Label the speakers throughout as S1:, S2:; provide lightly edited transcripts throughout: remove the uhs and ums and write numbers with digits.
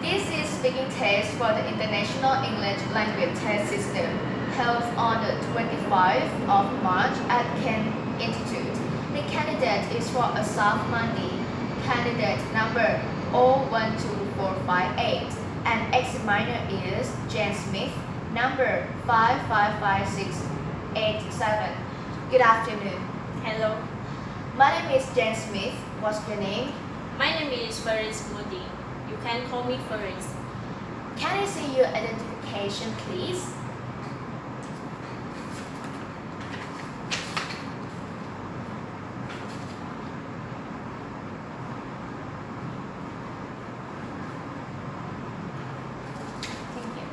S1: This is speaking test for the International English Language Test System held on the 25th of March at Kent Institute. The candidate is for a South Monday, candidate number 012458, and examiner is Jane Smith, number 555687. Good afternoon.
S2: Hello,
S1: My name is Jane Smith. What's your name?
S2: my name is Faris Modi. You can call me Faris.
S1: Can I see your identification, please? Thank you.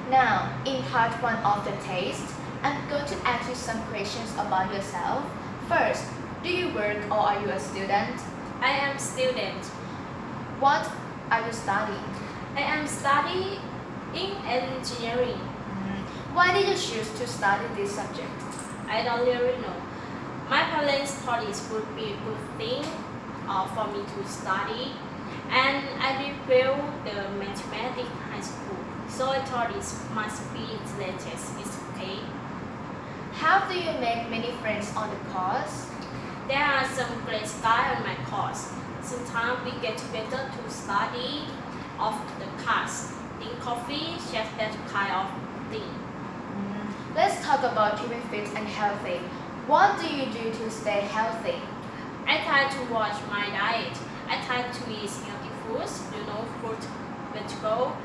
S1: Now, in part 1 of the test, I'm going to ask you some questions about yourself. First, do you work or are you a student?
S2: I am student.
S1: What are you studying?
S2: I am studying engineering.
S1: Why did you choose to study this subject?
S2: I don't really know. My parents thought it would be a good thing for me to study, and I did well the mathematics high school, so I thought it must be its latest. It's okay.
S1: How do you make many friends on the course?
S2: There are some great guys on my course. Sometimes we get together to study of the class, drink coffee, just that kind of thing.
S1: Let's talk about keeping fit and healthy. What do you do to stay healthy?
S2: I try to watch my diet. I try to eat healthy foods, fruit, vegetable.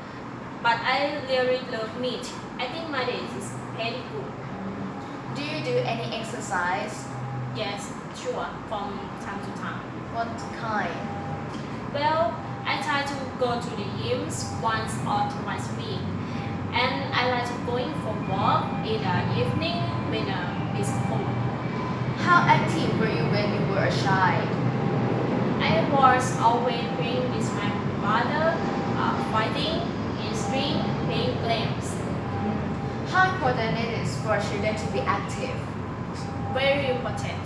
S2: But I really love meat. I think my diet is very good.
S1: Do you do any exercise?
S2: Yes, sure, from time to time.
S1: What kind?
S2: Well, I try to go to the gyms once or twice a week. And I like going for walk in the evening when it's cold.
S1: How active were you when you were a child?
S2: I was always playing with my brother, fighting, in string, playing games.
S1: How important it is for children to be active?
S2: Very important.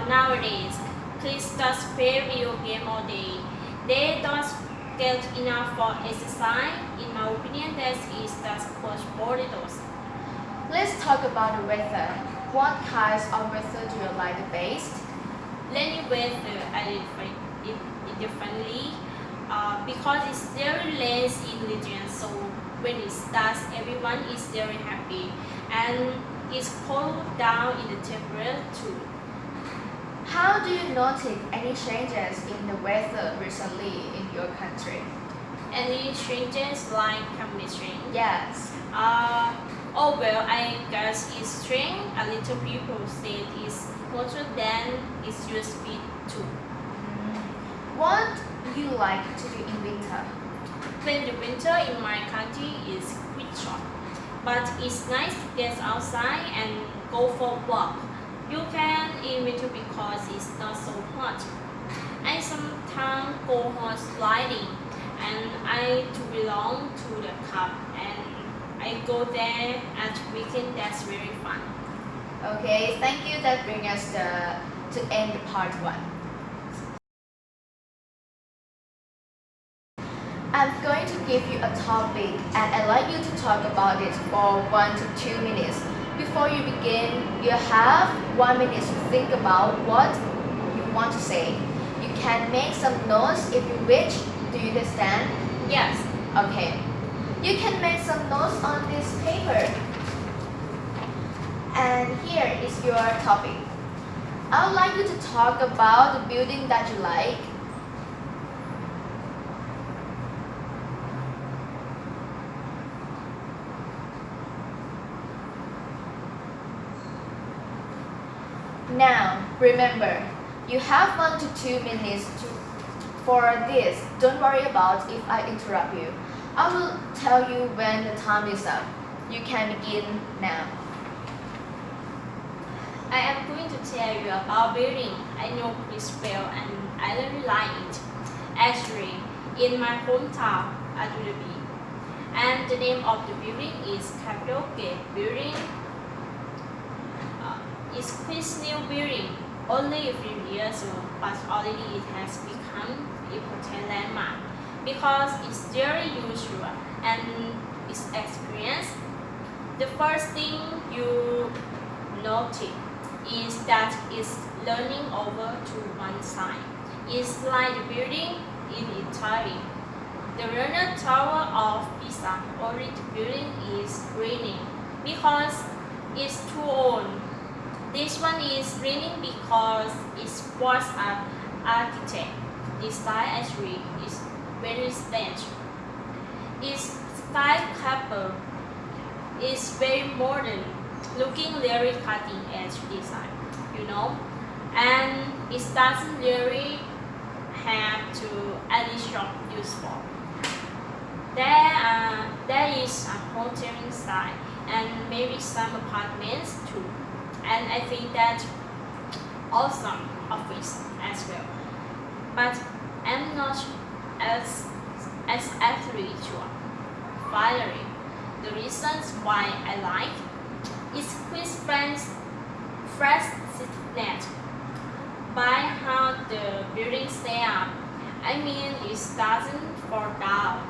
S2: Nowadays, kids just play video game all day. They don't get enough for exercise. In my opinion, that is just cause boredoms.
S1: Let's talk about the weather. What kinds of weather do you like the best?
S2: Rainy weather, I find it differently because it's very less in region. So when it starts, everyone is very happy, and it's cool down in the temperature too.
S1: How do you notice any changes in the weather recently in your country?
S2: Any changes like climate change?
S1: Yes.
S2: Oh well, I guess it's strange. A little people say it's hotter than it used to be too.
S1: What do you like to do in winter?
S2: When the winter in my country is quite short, but it's nice to get outside and go for a walk. You can in winter because it's not so hot. I sometimes go horse riding, and I to belong to the club, and I go there at weekend. That's very fun.
S1: Okay, thank you. That brings us to end part 1. I'm going to give you a topic and I'd like you to talk about it for 1 to 2 minutes. Before you begin, you have 1 minute to think about what you want to say. You can make some notes if you wish. Do you understand?
S2: Yes.
S1: Okay. You can make some notes on this paper. And here is your topic. I would like you to talk about the building that you like. Now, remember, you have 1 to 2 minutes for this. Don't worry about if I interrupt you. I will tell you when the time is up. You can begin now.
S2: I am going to tell you about building. I know this well and I really like it. Actually, in my hometown, Abu Dhabi, and the name of the building is Capital Gate Building. It's quite new building, only a few years old, but already it has become important landmark. because it's very usual and it's experience. The first thing you notice is that it's leaning over to one side. It's like the building in Italy. The Runner Tower of Pisa, only the building is raining because it's too old. This one is raining because it was an architect. The style actually is very strange. Its skyscraper is very modern, looking very cutting edge design, you know, and it doesn't really have to any shop useful. There is a hotel inside and maybe some apartments too. And I think that awesome office as well. But I'm not as actually sure. Finally, the reasons why I like is Chris Frank's fresh net by how the building stay up. I mean, it doesn't fall down.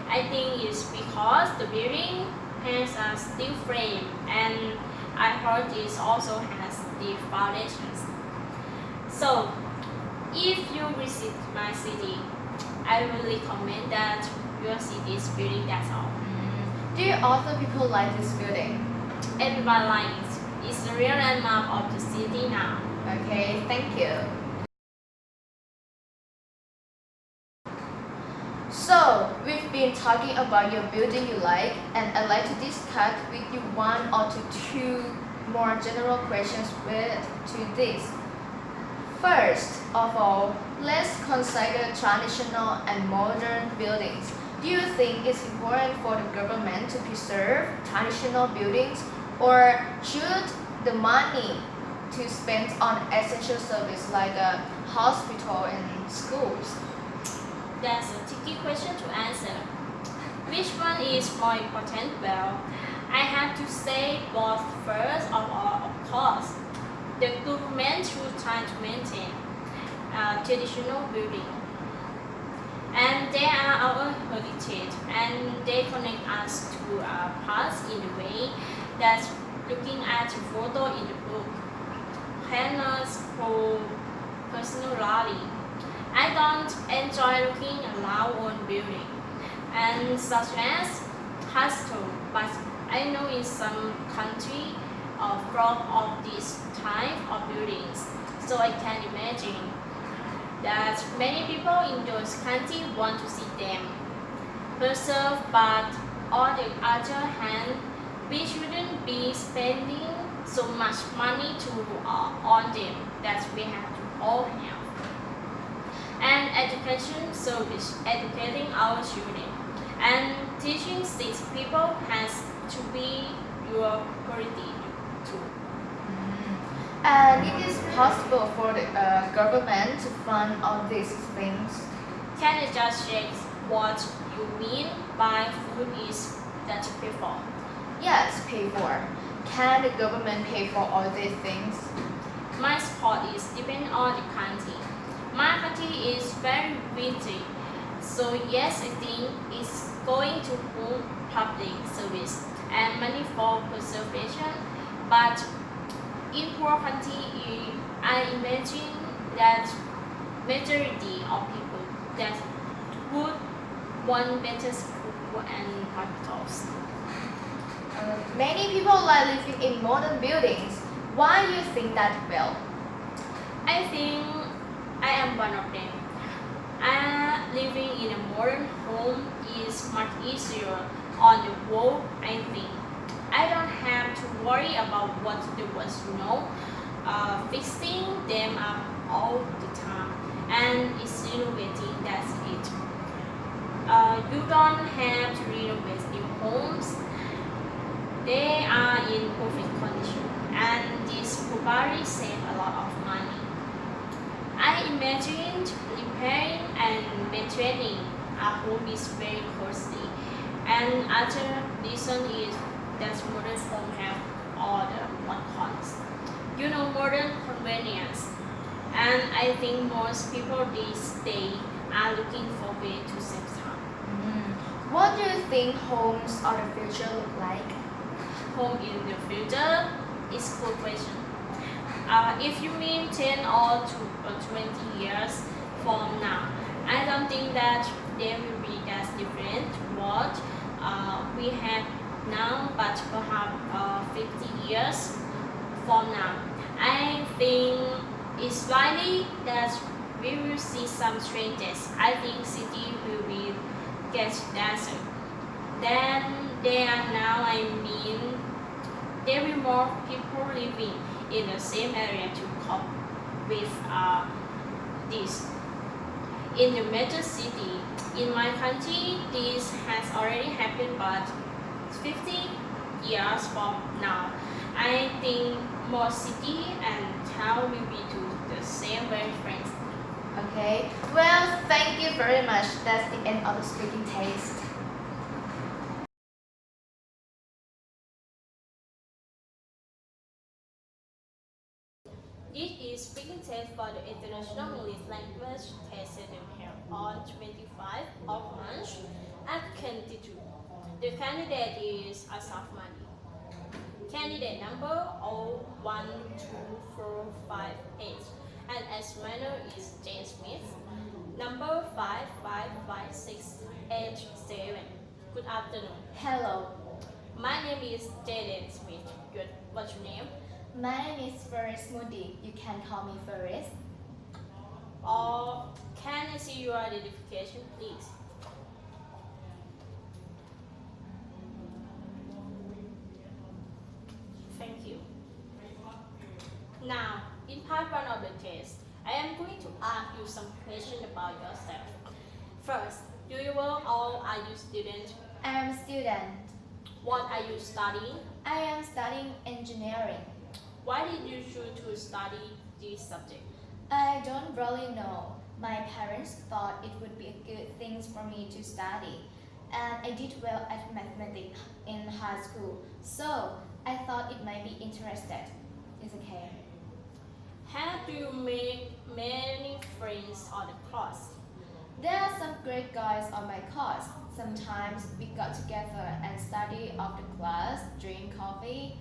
S2: I think it's because the building has a steel frame and I heard it also has the foundations. So, if you visit my city, I will recommend that you see this building, that's all.
S1: Do other people like this building?
S2: Everyone likes it. It's the real landmark of the city now.
S1: Okay, thank you. So, we've been talking about your building you like, and I'd like to discuss with you one or two more general questions with to this. First of all, let's consider traditional and modern buildings. Do you think it's important for the government to preserve traditional buildings, or should the money to spend on essential service like a hospital and schools?
S2: That's a tricky question to answer. Which one is more important? Well, I have to say both first of all, of course. The government should try to maintain traditional building. And they are our heritage and they connect us to our past in a way that's looking at a photo in the book. Hannah's personality. I don't enjoy looking around on building and such as hostel, but I know in some country from of this type of buildings, so I can imagine that many people in those countries want to see them preserved, but on the other hand, we shouldn't be spending so much money on them that we have to all have. And education service, educating our children and teaching these people has to be your priority too.
S1: And it is possible for the government to fund all these things.
S2: Can you just check what you mean by food is that pay for?
S1: Yes, pay for. Can the government pay for all these things?
S2: My spot is depend on the country. My country is very busy, so yes, I think it's going to hold public service and money for preservation. But in poor country, I imagine that majority of people that would want better school and hospitals.
S1: Many people like living in modern buildings. Why do you think that well?
S2: I think I am one of them. Living in a modern home is much easier on the whole, I think. I don't have to worry about what there was, fixing them up all the time. And it's renovating, that's it. You don't have to renovate new homes. They are in perfect condition and this probably save a lot of money. I imagined repairing and maintaining a home is very costly. And other reason is that modern homes have all the one cons. Modern convenience. And I think most people these days are looking for way to save time.
S1: What do you think homes of the future look like?
S2: Home in the future is a good question. If you mean 10 or 20 years from now, I don't think that they will be that different what we have now, but perhaps 50 years from now. I think it's likely that we will see some changes. I think city will be get denser than they are now. I mean, there will be more people living in the same area to cope with this. In the major city in my country, this has already happened, but 50 years from now, I think more city and town will be to the same way friends.
S1: Okay, well, thank you very much. That's the end of the speaking taste.
S2: This is speaking test for the International English Language Test held on 25 of March at Candidate. The candidate is Asaf Mani. Candidate number 012458 and examiner is Jane Smith. Number 555687. Good afternoon.
S1: Hello,
S2: My name is Jaden Smith. Good. What's your name?
S1: my name is Ferris Moody. You can call me Ferris.
S2: Or can I see your identification, please? Thank you. Now, in part 1 of the test, I am going to ask you some questions about yourself. First, do you work or are you student?
S1: I am a student.
S2: What are you studying?
S1: I am studying engineering.
S2: Why did you choose to study this subject?
S1: I don't really know. My parents thought it would be a good thing for me to study, and I did well at mathematics in high school, so I thought it might be interested. It's okay.
S2: Have you made many friends on the course?
S1: There are some great guys on my course. Sometimes we got together and study after class, drink coffee,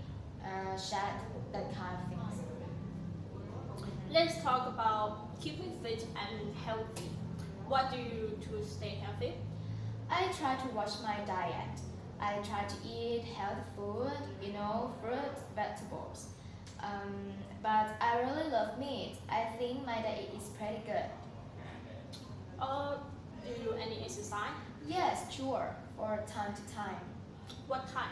S1: chat, that kind of things.
S2: Let's talk about keeping fit and healthy. What do you do to stay healthy?
S1: I try to watch my diet. I try to eat healthy food, fruit, vegetables. But I really love meat. I think my diet is pretty good.
S2: Do you do any exercise?
S1: Yes, sure, for time to time.
S2: What kind?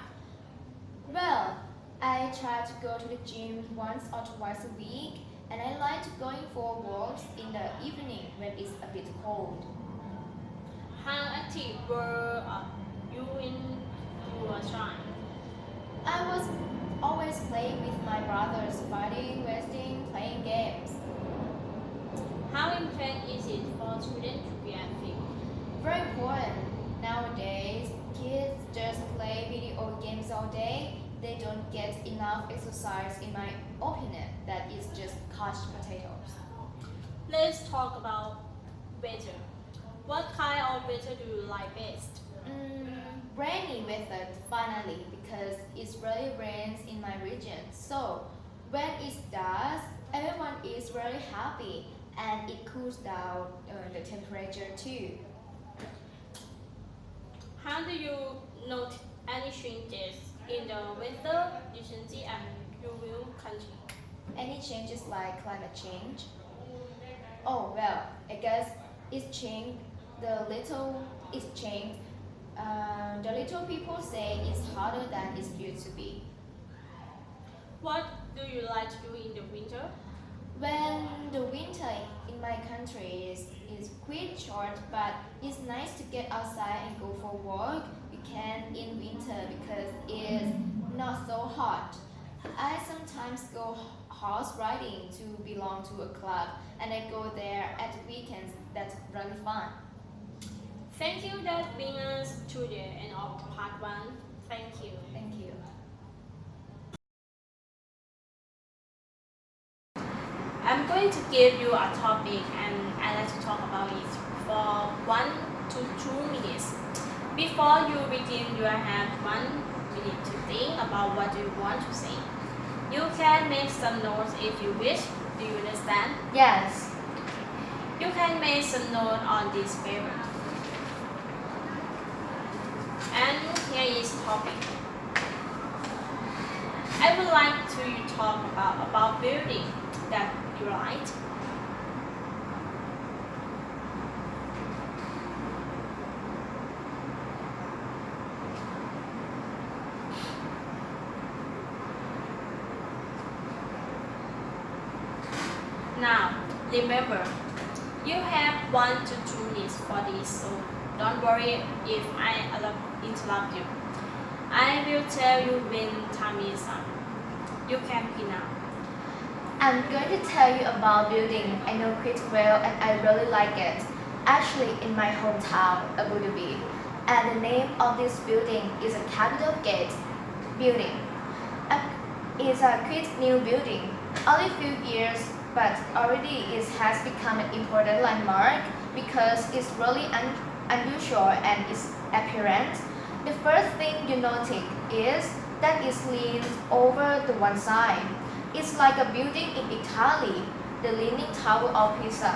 S1: Well, I try to go to the gym once or twice a week, and I like to going for walks in the evening when it's a bit cold.
S2: How active were you in your time?
S1: I was always playing with my brothers, fighting, resting, playing games.
S2: How important is it for students to be active?
S1: Very important. Nowadays, kids just play video games all day. They don't get enough exercise, in my opinion. That is just couch potatoes.
S2: Let's talk about weather. What kind of weather do you like best?
S1: Rainy weather, finally, because it really rains in my region. So, when it does, everyone is really happy, and it cools down the temperature too.
S2: How do you note any changes in the weather, efficiency, and your country?
S1: Any changes like climate change? Oh well, I guess it's changed. It's changed. The little people say it's harder than it used to be.
S2: What do you like to do in the winter?
S1: When the winter in my country is quite short, but it's nice to get outside and go for walk. We can in winter because it's not so hot. I sometimes go horse riding to belong to a club, and I go there at weekends. That's really fun.
S2: Thank you that being us to the end of part 1. Thank you.
S1: Thank you.
S2: I'm going to give you a topic and I like to talk about it for 1 to 2 minutes. Before you begin, you have 1 minute to think about what you want to say. You can make some notes if you wish. Do you understand?
S1: Yes.
S2: You can make some note on this paper. And here is topic. I would like to talk about building that you like. Now, remember, you have 1 to 2 minutes for this, so don't worry if I interrupt you. I will tell you when time is up. You can begin now.
S1: I'm going to tell you about building I know quite well and I really like it. Actually, in my hometown, Abu Dhabi. And the name of this building is a Capital Gate building. It's a quite new building, only a few years, but already it has become an important landmark because it's really unusual and its appearance. The first thing you notice is that it leans over the one side. It's like a building in Italy, the Leaning Tower of Pisa.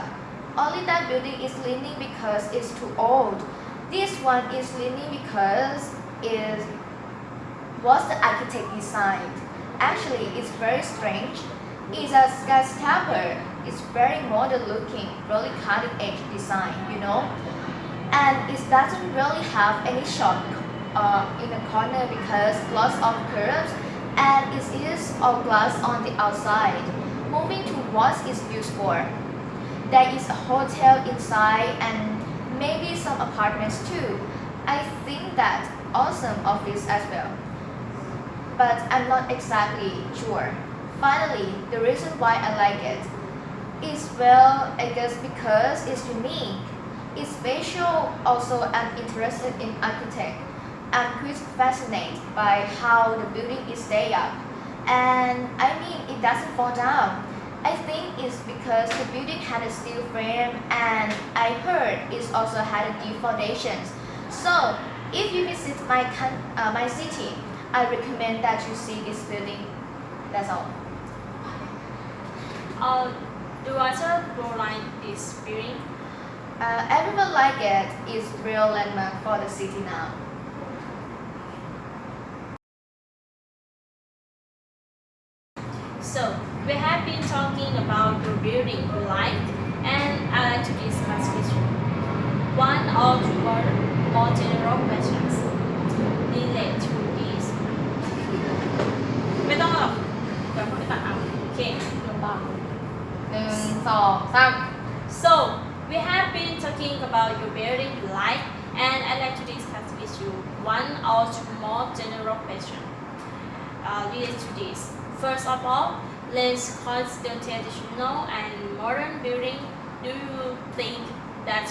S1: Only that building is leaning because it's too old. This one is leaning because it was the architect designed. Actually, it's very strange. It's a skyscraper. It's very modern looking, really cutting edge design, And it doesn't really have any shop in the corner because lots of curves and it is all glass on the outside. Moving to what it's used for. There is a hotel inside and maybe some apartments too. I think that awesome office as well. But I'm not exactly sure. Finally, the reason why I like it is, well, I guess because it's unique. It's special. Also, I'm interested in architect. I'm quite fascinated by how the building is stay up. And I mean, it doesn't fall down. I think it's because the building had a steel frame and I heard it also had a deep foundations. So, if you visit my city, I recommend that you see this building. That's all.
S2: Do others like this building?
S1: Everyone like it. It's real landmark for the city now.
S2: So, we have been talking about your building you like, and I like to discuss with you. One or two more general questions relate to this. ไม่ต้องหรอกเดี๋ยวคนที่ตัดเอาโอเคลงต่อ
S1: 1, 2, 3.
S2: So, we have been talking about your building you like, and I'd like to discuss with you 1 or 2 more general questions related to this. First of all, let's consider traditional and modern building. Do you think that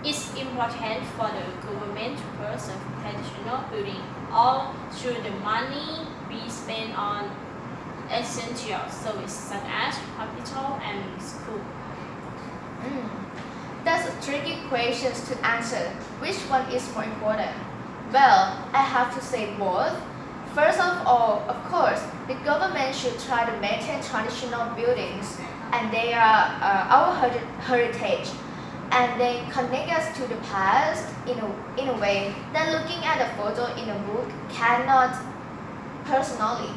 S2: it's important for the government to preserve traditional building, or should the money be spent on essential services such as hospital and school?
S1: That's a tricky question to answer. Which one is more important? Well, I have to say both. First of all, of course, the government should try to maintain traditional buildings, and they are our heritage, and they connect us to the past in a way that looking at a photo in a book cannot. Personally,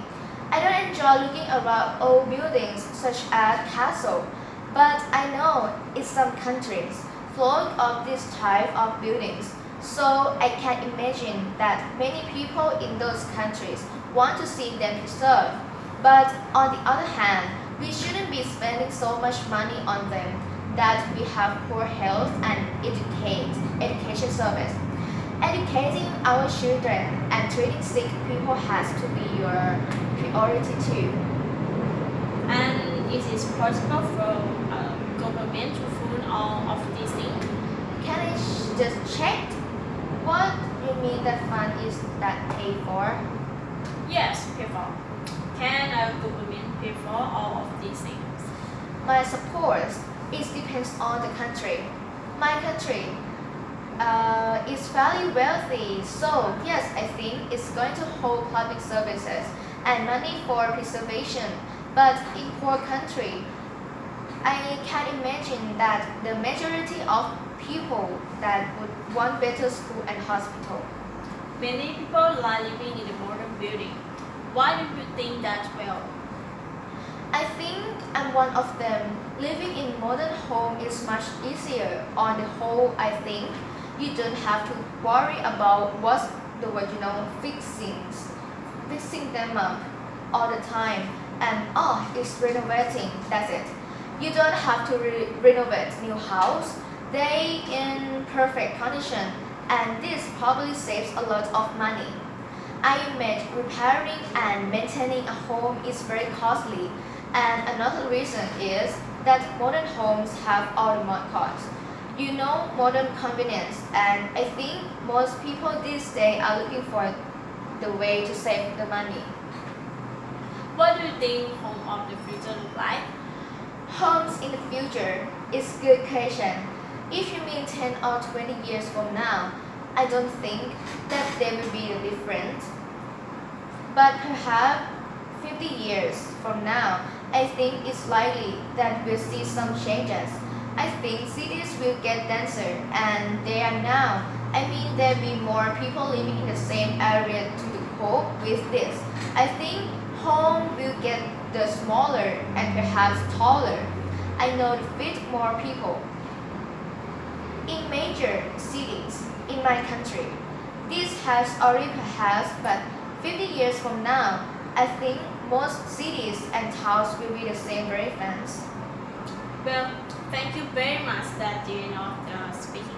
S1: I don't enjoy looking around old buildings such as castle, but I know in some countries full of this type of buildings. So I can imagine that many people in those countries want to see them preserved. But on the other hand, we shouldn't be spending so much money on them that we have poor health and education service. Educating our children and treating sick people has to be your priority too.
S2: And it is possible for government to fund all of these things?
S1: Can I just check? What you mean that fund is that paid for?
S2: Yes, pay for. Can a government pay for all of these things?
S1: My support, it depends on the country. My country, but it's fairly wealthy. So yes, I think it's going to hold public services and money for preservation. But in poor country, I can imagine that the majority of people that would want better school and hospital.
S2: Many people like living in a modern building. Why do you think that well?
S1: I think I'm one of them. Living in modern home is much easier. On the whole, I think you don't have to worry about what's the original fixing them up all the time. And it's renovating. That's it. You don't have to renovate new house. They in perfect condition, and this probably saves a lot of money. I imagine repairing and maintaining a home is very costly, and another reason is that modern homes have automatic costs. You know, modern convenience, and I think most people these days are looking for the way to save the money.
S2: What do you think home of the future look like?
S1: Homes in the future is good question. If you mean 10 or 20 years from now, I don't think that they will be different. But perhaps 50 years from now, I think it's likely that we'll see some changes. I think cities will get denser, and they are now. I mean, there'll be more people living in the same area to cope with this. I think home will get the smaller and perhaps taller. I know to fit more people. In major cities in my country, this has already passed, but 50 years from now, I think most cities and towns will be the same very fast.
S2: Well, thank you very much that you know the speaking.